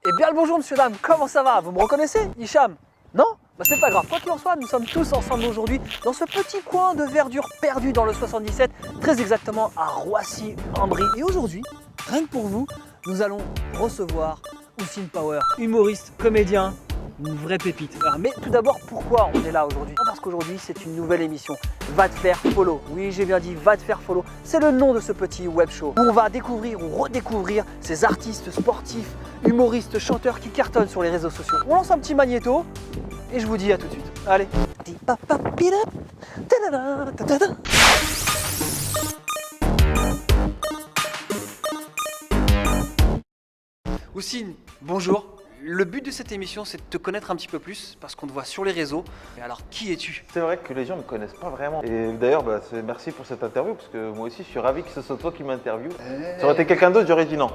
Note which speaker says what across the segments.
Speaker 1: Eh bien le bonjour monsieur, dame, comment ça va? Vous me reconnaissez, Hicham? Non? Bah c'est pas grave, quoi qu'il en soit, nous sommes tous ensemble aujourd'hui dans ce petit coin de verdure perdu dans le 77, très exactement à Roissy-en-Brie. Et aujourd'hui, rien que pour vous, nous allons recevoir Houssine Power, humoriste, comédien, une vraie pépite. Alors, mais tout d'abord, pourquoi on est là aujourd'hui? Parce qu'aujourd'hui, c'est une nouvelle émission, Va te faire follow. Oui, j'ai bien dit, Va te faire follow. C'est le nom de ce petit web show où on va découvrir ou redécouvrir ces artistes sportifs, humoristes, chanteurs qui cartonnent sur les réseaux sociaux. On lance un petit magnéto et je vous dis à tout de suite. Allez. Houssine, bonjour. Le but de cette émission, c'est de te connaître un petit peu plus parce qu'on te voit sur les réseaux. Mais alors, qui es-tu?
Speaker 2: C'est vrai que les gens ne me connaissent pas vraiment. Et d'ailleurs, merci pour cette interview parce que moi aussi, je suis ravi que ce soit toi qui m'interviewe. Ça aurait été quelqu'un d'autre, j'aurais dit non.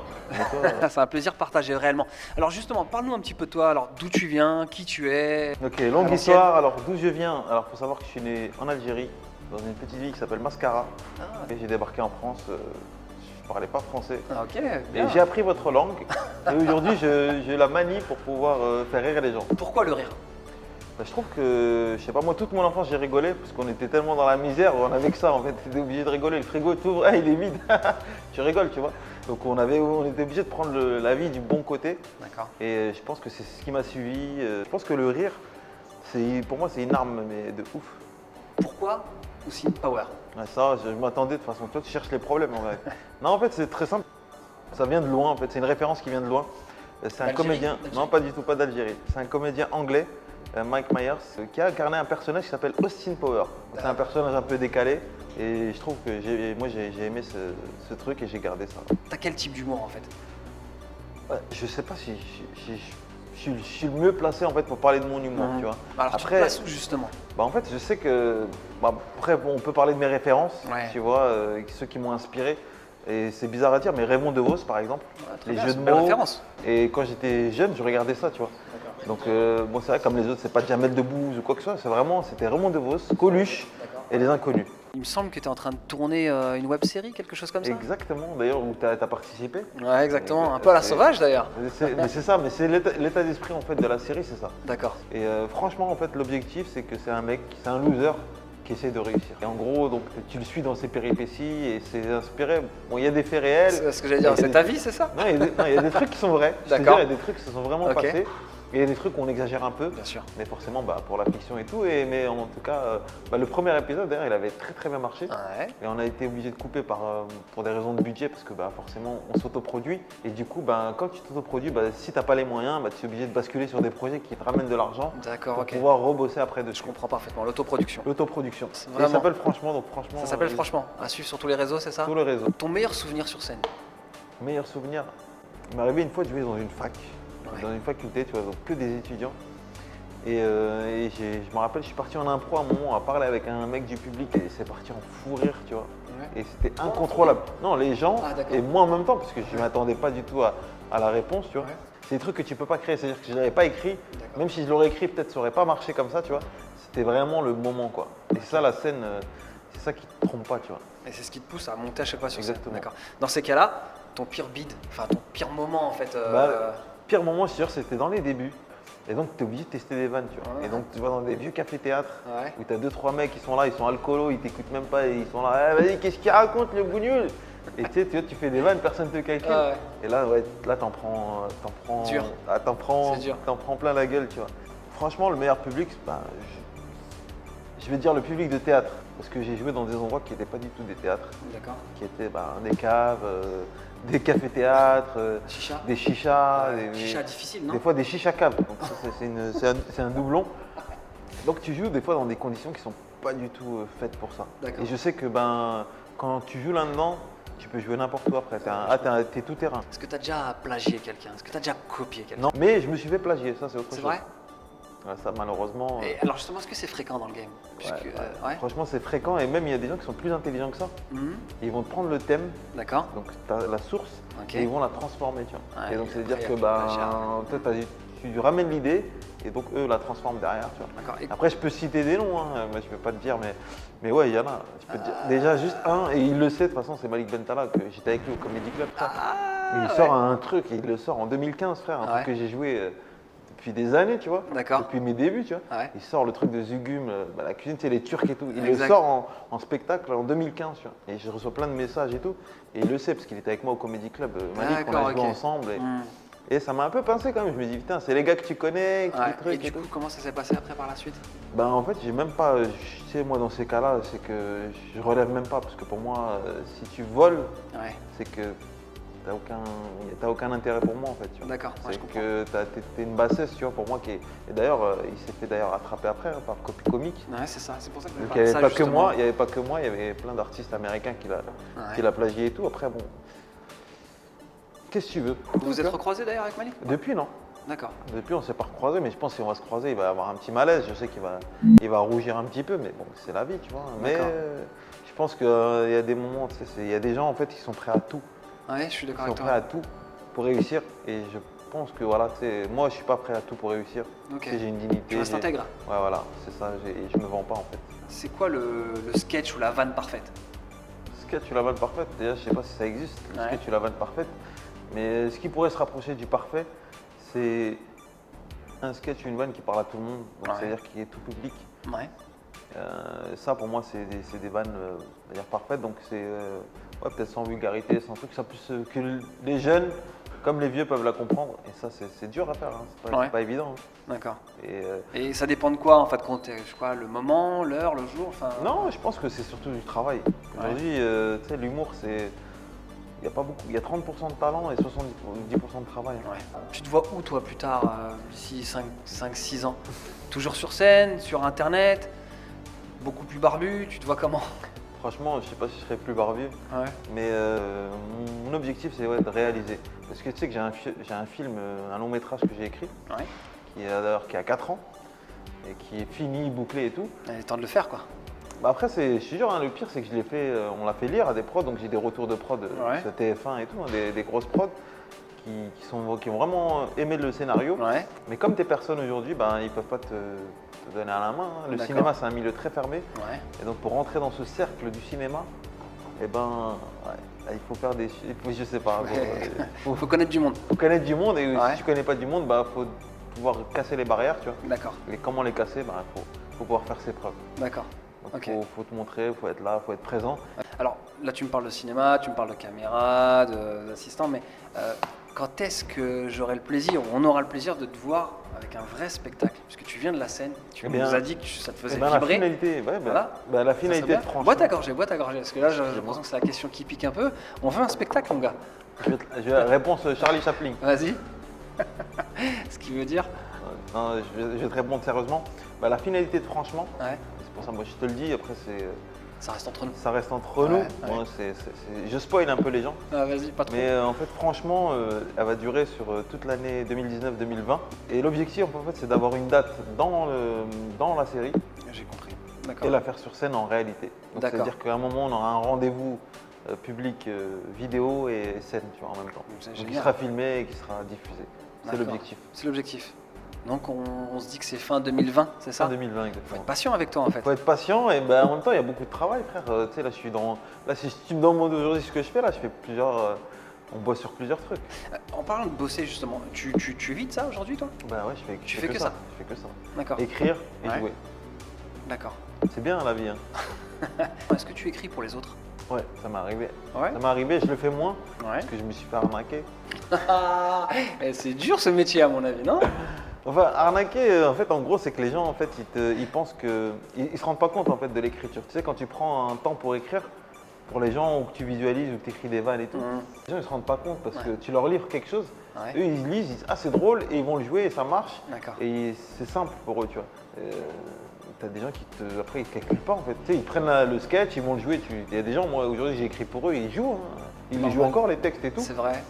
Speaker 1: C'est un plaisir partagé réellement. Alors justement, parle-nous un petit peu de toi. Alors, d'où tu viens, qui tu es?
Speaker 2: Ok, longue histoire. Alors, d'où je viens? Alors, faut savoir que je suis né en Algérie, dans une petite ville qui s'appelle Mascara. Et j'ai débarqué en France. Je parlais pas français.
Speaker 1: Ah, ok,
Speaker 2: bien. Et j'ai appris votre langue. Et aujourd'hui, j'ai la manie pour pouvoir faire rire les gens.
Speaker 1: Pourquoi le rire?
Speaker 2: Je trouve que, je sais pas, moi, toute mon enfance, j'ai rigolé parce qu'on était tellement dans la misère, on avait que ça en fait. Tu étais obligé de rigoler. Le frigo t'ouvre, il est vide. Tu rigoles, tu vois. Donc, on était obligé de prendre la vie du bon côté. D'accord. Et je pense que c'est ce qui m'a suivi. Je pense que le rire, pour moi, c'est une arme, mais de ouf.
Speaker 1: Pourquoi Houssine Power?
Speaker 2: Ça, je m'attendais de toute façon. Toi, tu cherches les problèmes en fait. Non, en fait, c'est très simple. Ça vient de loin en fait. C'est une référence qui vient de loin. C'est un comédien. Non, pas du tout, pas d'Algérie. C'est un comédien anglais, Mike Myers, qui a incarné un personnage qui s'appelle Austin Power. C'est un personnage un peu décalé. Et je trouve que moi, j'ai aimé ce truc et j'ai gardé ça.
Speaker 1: T'as quel type d'humour en fait?
Speaker 2: Je sais pas si je suis le mieux placé en fait pour parler de mon humour, tu vois.
Speaker 1: Alors, après, tu te places où justement?
Speaker 2: En fait, je sais que après, on peut parler de mes références, tu vois, ceux qui m'ont inspiré. Et c'est bizarre à dire, mais Raymond DeVos par exemple, les jeux de mots. Et quand j'étais jeune, je regardais ça, tu vois. Donc bon, c'est vrai, comme les autres, c'est pas Jamel Debbouze ou quoi que ce soit. C'était Raymond DeVos, Coluche et les Inconnus.
Speaker 1: Il me semble que tu es en train de tourner une web série, quelque chose comme ça.
Speaker 2: Exactement, d'ailleurs, où tu as participé.
Speaker 1: Ouais, exactement, un peu à la sauvage d'ailleurs.
Speaker 2: Mais c'est ça, mais c'est l'état d'esprit en fait de la série, c'est ça.
Speaker 1: D'accord.
Speaker 2: Et franchement, en fait, l'objectif, c'est que c'est un loser qui essaie de réussir. Et en gros, donc, tu le suis dans ses péripéties et c'est inspiré. Bon, il y a des faits réels.
Speaker 1: C'est ce que j'allais dire, c'est ta vie, c'est ça?
Speaker 2: Non, il y a des trucs qui sont vrais.
Speaker 1: D'accord.
Speaker 2: Il y a des trucs qui se sont vraiment passés. Et il y a des trucs où on exagère un peu,
Speaker 1: bien sûr.
Speaker 2: Mais forcément pour la fiction et tout. Mais en tout cas, le premier épisode d'ailleurs, il avait très très bien marché.
Speaker 1: Ouais.
Speaker 2: Et on a été obligé de couper pour des raisons de budget parce que forcément on s'autoproduit. Et du coup, quand tu t'autoproduis, si tu n'as pas les moyens, tu es obligé de basculer sur des projets qui te ramènent de l'argent pour pouvoir rebosser après dessus.
Speaker 1: Je comprends parfaitement, l'autoproduction.
Speaker 2: L'autoproduction.
Speaker 1: Vraiment...
Speaker 2: Ça s'appelle Franchement, donc franchement.
Speaker 1: Ça s'appelle Franchement, à suivre sur tous les réseaux, c'est ça?
Speaker 2: Sur le réseau.
Speaker 1: Ton meilleur souvenir sur scène?
Speaker 2: Meilleur souvenir, il m'est arrivé une fois de jouer dans une fac. Dans une faculté, tu vois, donc que des étudiants. Et je me rappelle, je suis parti en impro à un moment à parler avec un mec du public et c'est parti en fou rire, tu vois. Ouais. Et c'était incontrôlable. Non, les gens et moi en même temps, parce que je ne m'attendais pas du tout à la réponse, tu vois. Ouais. C'est des trucs que tu ne peux pas créer, c'est-à-dire que je ne l'avais pas écrit. Même si je l'aurais écrit, peut-être ça n'aurait pas marché comme ça, tu vois. C'était vraiment le moment, quoi. Et ça, la scène, c'est ça qui ne te trompe pas, tu vois.
Speaker 1: Et c'est ce qui te pousse à monter à chaque fois sur scène.
Speaker 2: Exactement.
Speaker 1: D'accord. Dans ces cas-là, ton pire bide, enfin ton pire moment en fait.
Speaker 2: Pire moment, je suis sûr, c'était dans les débuts. Et donc, tu es obligé de tester des vannes, tu vois. Ouais. Et donc, tu vas dans des vieux cafés-théâtres où tu as 2-3 mecs qui sont là, ils sont alcoolos, ils t'écoutent même pas, et ils sont là, vas-y, qu'est-ce qu'il raconte le bougnoul? Et tu sais, tu fais des vannes, personne ne te calcule. Et là, t'en prends.
Speaker 1: Dur.
Speaker 2: T'en prends plein la gueule, tu vois. Franchement, le meilleur public, je vais dire le public de théâtre. Parce que j'ai joué dans des endroits qui n'étaient pas du tout des théâtres. D'accord. Qui étaient des caves. Des cafés-théâtres, des chichas. Des
Speaker 1: chichas difficiles, non?
Speaker 2: Des fois des chichas caves. Donc c'est un doublon. Donc tu joues des fois dans des conditions qui ne sont pas du tout faites pour ça. Et je sais que quand tu joues là-dedans, tu peux jouer n'importe où après. T'es tout terrain.
Speaker 1: Est-ce que tu as déjà plagié quelqu'un? Est-ce que tu as déjà copié quelqu'un?
Speaker 2: Non, mais je me suis fait plagier, ça c'est autre chose.
Speaker 1: C'est vrai?
Speaker 2: Ouais, ça malheureusement.
Speaker 1: Et alors justement, est-ce que c'est fréquent dans le game?
Speaker 2: Franchement, c'est fréquent et même il y a des gens qui sont plus intelligents que ça. Et ils vont te prendre le thème, donc tu as la source, et ils vont la transformer. Tu vois. Et donc c'est-à-dire que toi, tu ramènes l'idée et donc eux la transforment derrière. Tu vois. Après, je peux citer des noms, moi je peux pas te dire, mais ouais, il y en a. Je peux te dire. Déjà juste un, et il le sait de toute façon, c'est Malik Bentala, que j'étais avec lui au Comedy Club. Il sort un truc, il le sort en 2015, frère, un truc que j'ai joué depuis des années, tu vois.
Speaker 1: D'accord.
Speaker 2: Depuis mes débuts, tu vois.
Speaker 1: Ouais.
Speaker 2: Il sort le truc de Zugum, la cuisine, c'est les Turcs et tout. Il
Speaker 1: Exact.
Speaker 2: le sort en spectacle en 2015, tu vois. Et je reçois plein de messages et tout. Et il le sait parce qu'il était avec moi au Comedy Club, Malik, on a joué
Speaker 1: D'accord, ok.
Speaker 2: ensemble. Et ça m'a un peu pincé quand même. Je me dis, putain, c'est les gars que tu connais, qui
Speaker 1: Ouais.
Speaker 2: trucs
Speaker 1: Et du coup,
Speaker 2: tout.
Speaker 1: comment ça s'est passé après par la suite?
Speaker 2: Ben en fait, j'ai même pas. Tu sais, moi, dans ces cas-là, c'est que je relève même pas. Parce que pour moi, si tu voles,
Speaker 1: Ouais.
Speaker 2: c'est que t'as aucun intérêt pour moi en fait. Tu vois.
Speaker 1: D'accord, ouais, je
Speaker 2: C'est
Speaker 1: comprends.
Speaker 2: que t'es une bassesse, tu vois, pour moi qui est. Et d'ailleurs, il s'est fait d'ailleurs attraper après hein, par Copy Comique.
Speaker 1: Ouais, c'est ça. C'est pour ça que je
Speaker 2: Donc
Speaker 1: voulais
Speaker 2: il n'y
Speaker 1: parler de
Speaker 2: avait
Speaker 1: ça,
Speaker 2: pas que
Speaker 1: justement.
Speaker 2: moi, il y avait pas que moi, il y avait plein d'artistes américains qui l'a plagié et tout. Après bon, qu'est-ce que tu veux?
Speaker 1: Vous vous êtes recroisés d'ailleurs avec Malik?
Speaker 2: Depuis non.
Speaker 1: D'accord.
Speaker 2: Depuis on s'est pas recroisés, mais je pense que si on va se croiser, il va avoir un petit malaise. Je sais il va rougir un petit peu, mais bon, c'est la vie, tu vois. Mais
Speaker 1: D'accord.
Speaker 2: je pense qu'il y a des moments, tu sais, il y a des gens en fait qui sont prêts à tout.
Speaker 1: Ouais, je suis d'accord
Speaker 2: Ils sont
Speaker 1: avec
Speaker 2: prêts
Speaker 1: toi.
Speaker 2: à tout pour réussir et je pense que voilà, tu sais, moi je suis pas prêt à tout pour réussir.
Speaker 1: Ok.
Speaker 2: Tu sais, j'ai une dignité.
Speaker 1: Tu restes intègre.
Speaker 2: Ouais voilà, c'est ça, je me vends pas en fait.
Speaker 1: C'est quoi le sketch ou la vanne parfaite?
Speaker 2: Sketch ou la vanne parfaite, déjà je sais pas si ça existe,
Speaker 1: Ouais.
Speaker 2: sketch ou la vanne parfaite, mais ce qui pourrait se rapprocher du parfait, c'est un sketch ou une vanne qui parle à tout le monde, donc
Speaker 1: Ouais.
Speaker 2: c'est-à-dire qui est tout public.
Speaker 1: Ouais.
Speaker 2: Ça pour moi c'est des vannes on va dire parfaites, donc c'est ouais, peut-être sans vulgarité, sans truc, ça plus que les jeunes comme les vieux peuvent la comprendre, et ça c'est dur à faire, hein. C'est
Speaker 1: Ouais.
Speaker 2: pas évident. Hein.
Speaker 1: D'accord.
Speaker 2: Et,
Speaker 1: Et ça dépend de quoi en fait, quoi, le moment, l'heure, le jour, enfin.
Speaker 2: non, je pense que c'est surtout du travail. Aujourd'hui, tu sais, l'humour, c'est. Il n'y a pas beaucoup. Il y a 30% de talent et 70% de travail.
Speaker 1: Ouais. Tu te vois où toi plus tard, d'ici 5-6 ans? Toujours sur scène, sur internet, beaucoup plus barbu, tu te vois comment?
Speaker 2: Franchement, je sais pas si je serais plus barbu,
Speaker 1: Ouais.
Speaker 2: mais mon objectif, c'est ouais, de réaliser. Parce que tu sais que j'ai un film, un long métrage que j'ai écrit,
Speaker 1: Ouais.
Speaker 2: qui a 4 ans, et qui est fini, bouclé et tout.
Speaker 1: Il est temps de le faire quoi.
Speaker 2: Bah après, je suis sûr, hein, le pire, c'est que je l'ai fait, on l'a fait lire à des prods, donc j'ai des retours de prod
Speaker 1: Ouais.
Speaker 2: sur TF1 et tout, hein, des grosses prods qui ont vraiment aimé le scénario.
Speaker 1: Ouais.
Speaker 2: Mais comme t'es personne aujourd'hui, ben, ils peuvent pas te donner à la main. Hein. Le
Speaker 1: D'accord.
Speaker 2: cinéma, c'est un milieu très fermé.
Speaker 1: Ouais.
Speaker 2: Et donc, pour rentrer dans ce cercle du cinéma, eh ben, ouais, il faut faire je sais pas,
Speaker 1: Faut connaître du monde.
Speaker 2: faut connaître du monde. Et
Speaker 1: Ouais.
Speaker 2: si tu connais pas du monde, bah, faut pouvoir casser les barrières, tu vois.
Speaker 1: D'accord.
Speaker 2: Et comment les casser, bah, faut pouvoir faire ses preuves.
Speaker 1: D'accord.
Speaker 2: Donc,
Speaker 1: Ok.
Speaker 2: faut te montrer, faut être là, faut être présent.
Speaker 1: Alors là, tu me parles de cinéma, tu me parles de caméra, d'assistant, mais quand est-ce que j'aurai le plaisir, ou on aura le plaisir de te voir avec un vrai spectacle? Parce que tu viens de la scène, tu
Speaker 2: Eh
Speaker 1: nous
Speaker 2: bien,
Speaker 1: as dit que ça te
Speaker 2: Eh
Speaker 1: faisait
Speaker 2: ben, la
Speaker 1: vibrer.
Speaker 2: finalité, ouais,
Speaker 1: Voilà.
Speaker 2: la
Speaker 1: Ça
Speaker 2: finalité
Speaker 1: serait
Speaker 2: de
Speaker 1: bien.
Speaker 2: franchement.
Speaker 1: Boîte à gorger, parce que là, j'ai l'impression que c'est la question qui pique un peu. On veut un spectacle, mon gars.
Speaker 2: Je vais réponse Charlie Chaplin.
Speaker 1: Vas-y. Ce qui veut dire.
Speaker 2: Non, je vais te répondre sérieusement. Bah, la finalité de franchement,
Speaker 1: Ouais.
Speaker 2: c'est pour ça moi je te le dis, après
Speaker 1: Ça reste entre nous.
Speaker 2: ça reste entre nous.
Speaker 1: Ouais.
Speaker 2: Moi, je spoil un peu les gens.
Speaker 1: Ah, vas-y, pas trop.
Speaker 2: Mais en fait franchement, elle va durer sur toute l'année 2019-2020. Et l'objectif en fait c'est d'avoir une date dans la série
Speaker 1: J'ai compris.
Speaker 2: et
Speaker 1: D'accord.
Speaker 2: la faire sur scène en réalité. Donc
Speaker 1: D'accord.
Speaker 2: c'est-à-dire qu'à un moment on aura un rendez-vous public vidéo et scène tu vois, en même temps.
Speaker 1: C'est
Speaker 2: Donc il
Speaker 1: génial.
Speaker 2: sera filmé et qui sera diffusé. C'est
Speaker 1: D'accord.
Speaker 2: l'objectif.
Speaker 1: C'est l'objectif. Donc on se dit que c'est fin 2020, c'est ça?
Speaker 2: Fin 2020
Speaker 1: Faut
Speaker 2: exactement.
Speaker 1: être patient avec toi en fait.
Speaker 2: Faut être patient et ben, en même temps il y a beaucoup de travail frère. Tu sais là je suis dans. Là si tu me demandes aujourd'hui ce que je fais là, je fais plusieurs. On bosse sur plusieurs trucs.
Speaker 1: En parlant de bosser justement, tu vis de ça aujourd'hui toi?
Speaker 2: Bah ouais
Speaker 1: Tu
Speaker 2: je
Speaker 1: fais
Speaker 2: fais
Speaker 1: que
Speaker 2: que
Speaker 1: ça.
Speaker 2: Je fais que ça.
Speaker 1: D'accord.
Speaker 2: Écrire et
Speaker 1: Ouais.
Speaker 2: jouer.
Speaker 1: D'accord.
Speaker 2: C'est bien la vie hein.
Speaker 1: Est-ce que tu écris pour les autres?
Speaker 2: Ouais, ça m'est arrivé.
Speaker 1: Ouais.
Speaker 2: Ça m'est arrivé, je le fais moins
Speaker 1: Ouais.
Speaker 2: parce que je me suis fait arnaquer.
Speaker 1: C'est dur ce métier à mon avis, non?
Speaker 2: Enfin, arnaquer, en fait, en gros, c'est que les gens, en fait, ils pensent que. Ils se rendent pas compte, en fait, de l'écriture. Tu sais, quand tu prends un temps pour écrire, pour les gens, ou que tu visualises, ou que tu écris des vannes et tout, les gens, ils se rendent pas compte parce que tu leur livres quelque chose,
Speaker 1: Ouais.
Speaker 2: eux, ils lisent, ils disent, ah, c'est drôle, et ils vont le jouer et ça marche.
Speaker 1: D'accord.
Speaker 2: Et c'est simple pour eux, tu vois. T'as des gens qui après, ils calculent pas, en fait. Tu sais, ils prennent le sketch, ils vont le jouer. Il y a des gens, moi, aujourd'hui, j'ai écrit pour eux, ils jouent. Hein. Ils les jouent
Speaker 1: Normal.
Speaker 2: encore, les textes et tout.
Speaker 1: C'est vrai.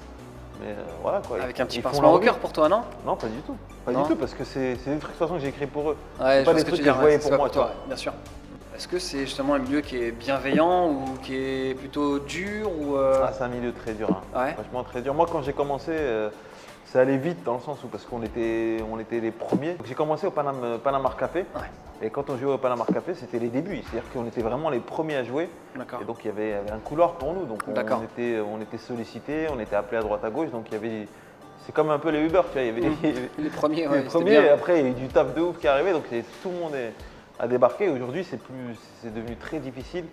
Speaker 2: Mais voilà, quoi.
Speaker 1: Avec un petit
Speaker 2: Ils font
Speaker 1: pincement au
Speaker 2: leur vie.
Speaker 1: cœur pour toi, non?
Speaker 2: Non, pas du tout. Pas
Speaker 1: Non.
Speaker 2: du tout, parce que c'est des trucs de toute façon que j'ai écrit pour eux.
Speaker 1: Ouais,
Speaker 2: C'est pas
Speaker 1: je vois
Speaker 2: des
Speaker 1: ce que
Speaker 2: trucs
Speaker 1: tu
Speaker 2: que
Speaker 1: veux
Speaker 2: je
Speaker 1: dire,
Speaker 2: voyais
Speaker 1: c'est
Speaker 2: pour
Speaker 1: pas
Speaker 2: moi,
Speaker 1: pour toi,
Speaker 2: tu vois.
Speaker 1: bien sûr. Est-ce que c'est justement un milieu qui est bienveillant ou qui est plutôt dur ou
Speaker 2: Ah, c'est un milieu très dur. Hein.
Speaker 1: Ouais.
Speaker 2: Franchement, très dur. Moi, quand j'ai commencé, c'est allé vite dans le sens où parce qu'on était les premiers. Donc, j'ai commencé au Panama Café.
Speaker 1: Ouais.
Speaker 2: Et quand on jouait au Panama Café, c'était les débuts. C'est-à-dire qu'on était vraiment les premiers à jouer.
Speaker 1: D'accord.
Speaker 2: Et donc il y avait un couloir pour nous. Donc
Speaker 1: D'accord.
Speaker 2: on était sollicités, on était appelés à droite à gauche. Donc il y avait. C'est comme un peu les Uber, tu vois. Il y avait
Speaker 1: Les premiers,
Speaker 2: les
Speaker 1: ouais,
Speaker 2: premiers, et après il y a eu du taf de ouf qui est arrivé. Donc tout le monde a débarqué. Aujourd'hui, c'est devenu très difficile.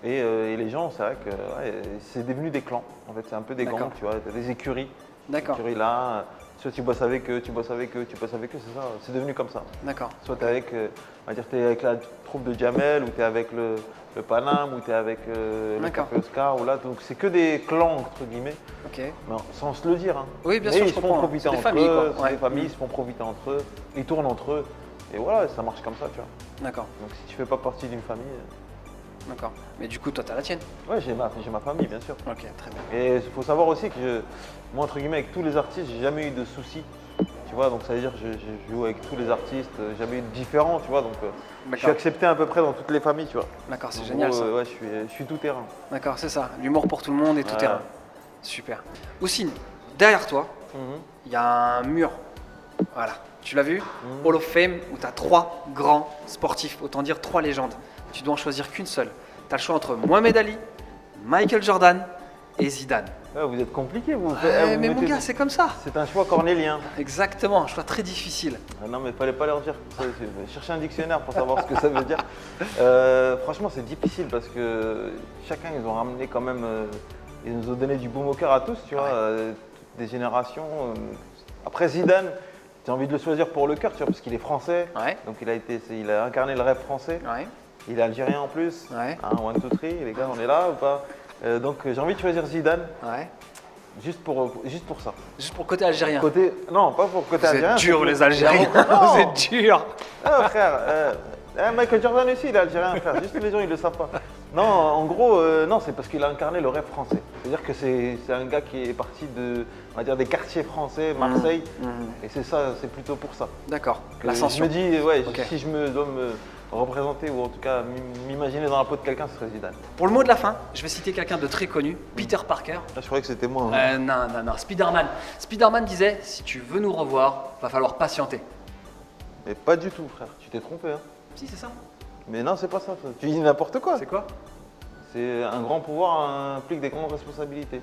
Speaker 2: Et les gens, c'est vrai que ouais, c'est devenu des clans. En fait, c'est un peu des gangs,
Speaker 1: D'accord.
Speaker 2: tu vois. T'as des écuries.
Speaker 1: D'accord.
Speaker 2: Écuries là. Soit tu bosses avec eux, tu bosses avec eux, tu bosses avec eux, c'est ça. C'est devenu comme ça.
Speaker 1: D'accord.
Speaker 2: Soit tu es avec, on va dire, t'es avec la troupe de Jamel, ou tu es avec le Paname, ou tu es avec le
Speaker 1: D'accord.
Speaker 2: Café Oscar, ou là. Donc c'est que des clans, entre guillemets,
Speaker 1: Ok.
Speaker 2: mais sans se le dire. Hein.
Speaker 1: Oui, bien
Speaker 2: Mais
Speaker 1: sûr,
Speaker 2: ils
Speaker 1: je
Speaker 2: se font
Speaker 1: comprends.
Speaker 2: profiter
Speaker 1: C'est des
Speaker 2: entre
Speaker 1: familles,
Speaker 2: eux,
Speaker 1: quoi. Ouais.
Speaker 2: c'est des familles, ils se font profiter entre eux, ils tournent entre eux. Et voilà, ça marche comme ça, tu vois.
Speaker 1: D'accord.
Speaker 2: Donc si tu fais pas partie d'une famille,
Speaker 1: D'accord. Mais du coup, toi, t'as la tienne.
Speaker 2: ouais, j'ai ma famille, bien sûr.
Speaker 1: Ok, très bien.
Speaker 2: Et il faut savoir aussi que moi, entre guillemets, avec tous les artistes, j'ai jamais eu de soucis. Tu vois, donc ça veut dire que je joue avec tous les artistes, jamais eu de différents, tu vois. Donc je suis
Speaker 1: D'accord.
Speaker 2: accepté à peu près dans toutes les familles, tu vois.
Speaker 1: D'accord, c'est
Speaker 2: En
Speaker 1: génial
Speaker 2: gros,
Speaker 1: ça.
Speaker 2: Ouais, je suis tout terrain.
Speaker 1: D'accord, c'est ça. L'humour pour tout le monde et tout
Speaker 2: Ouais.
Speaker 1: terrain. Super. Houssine, derrière toi,
Speaker 2: Mhm.
Speaker 1: il y a un mur. Voilà. Tu l'as vu
Speaker 2: Mhm.
Speaker 1: Hall of Fame où tu as 3 grands sportifs, autant dire 3 légendes. Tu dois en choisir qu'une seule. Tu as le choix entre Mohamed Ali, Michael Jordan et Zidane.
Speaker 2: Ouais, vous êtes compliqué, vous.
Speaker 1: Ouais,
Speaker 2: vous
Speaker 1: mais mon
Speaker 2: mettez-
Speaker 1: gars, c'est comme ça.
Speaker 2: C'est un choix cornélien.
Speaker 1: Exactement, un choix très difficile.
Speaker 2: Ah non, mais fallait pas leur dire. Chercher un dictionnaire pour savoir ce que ça veut dire. Franchement, c'est difficile parce que chacun, ils ont ramené quand même. Ils nous ont donné du baume au cœur à tous, tu vois.
Speaker 1: Ouais.
Speaker 2: Des générations. Après Zidane, j'ai envie de le choisir pour le cœur, tu vois, parce qu'il est français.
Speaker 1: Ouais.
Speaker 2: Donc il a incarné le rêve français.
Speaker 1: Ouais.
Speaker 2: Il est algérien en plus.
Speaker 1: Ouais.
Speaker 2: Hein, 1, 2, 3, les gars, on est là ou pas? Donc j'ai envie de choisir Zidane,
Speaker 1: Ouais.
Speaker 2: juste pour ça.
Speaker 1: Juste pour le côté algérien.
Speaker 2: Non, pas pour côté
Speaker 1: Vous
Speaker 2: algérien.
Speaker 1: êtes durs
Speaker 2: c'est
Speaker 1: les
Speaker 2: pour-
Speaker 1: Algériens.
Speaker 2: Non.
Speaker 1: Vous êtes durs.
Speaker 2: Ah frère, Michael Jordan aussi, il est algérien, frère. Juste les gens, ils le savent pas. Non, en gros, non, c'est parce qu'il a incarné le rêve français. C'est-à-dire que c'est un gars qui est parti on va dire, des quartiers français, Marseille. Et c'est ça, c'est plutôt pour ça.
Speaker 1: D'accord.
Speaker 2: Que
Speaker 1: L'ascension.
Speaker 2: Je me dis, ouais,
Speaker 1: Ok.
Speaker 2: si je me dois me représenter ou en tout cas m'imaginer dans la peau de quelqu'un, ce serait Zidane.
Speaker 1: Pour le mot de la fin, je vais citer quelqu'un de très connu, Peter Parker.
Speaker 2: Ah, je croyais que c'était moi. Hein.
Speaker 1: Non, Spider-Man. Spider-Man disait, si tu veux nous revoir, va falloir patienter.
Speaker 2: Mais pas du tout, frère. Tu t'es trompé. Hein.
Speaker 1: Si, c'est ça.
Speaker 2: Mais non, c'est pas ça. Tu dis n'importe quoi.
Speaker 1: C'est quoi
Speaker 2: C'est un grand pouvoir implique des grandes responsabilités.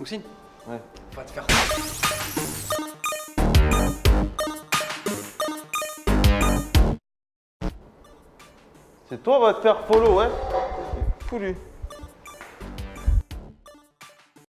Speaker 1: Houssine,
Speaker 2: Ouais.
Speaker 1: va te faire.
Speaker 2: C'est toi va te faire follow, ouais. Fou lui.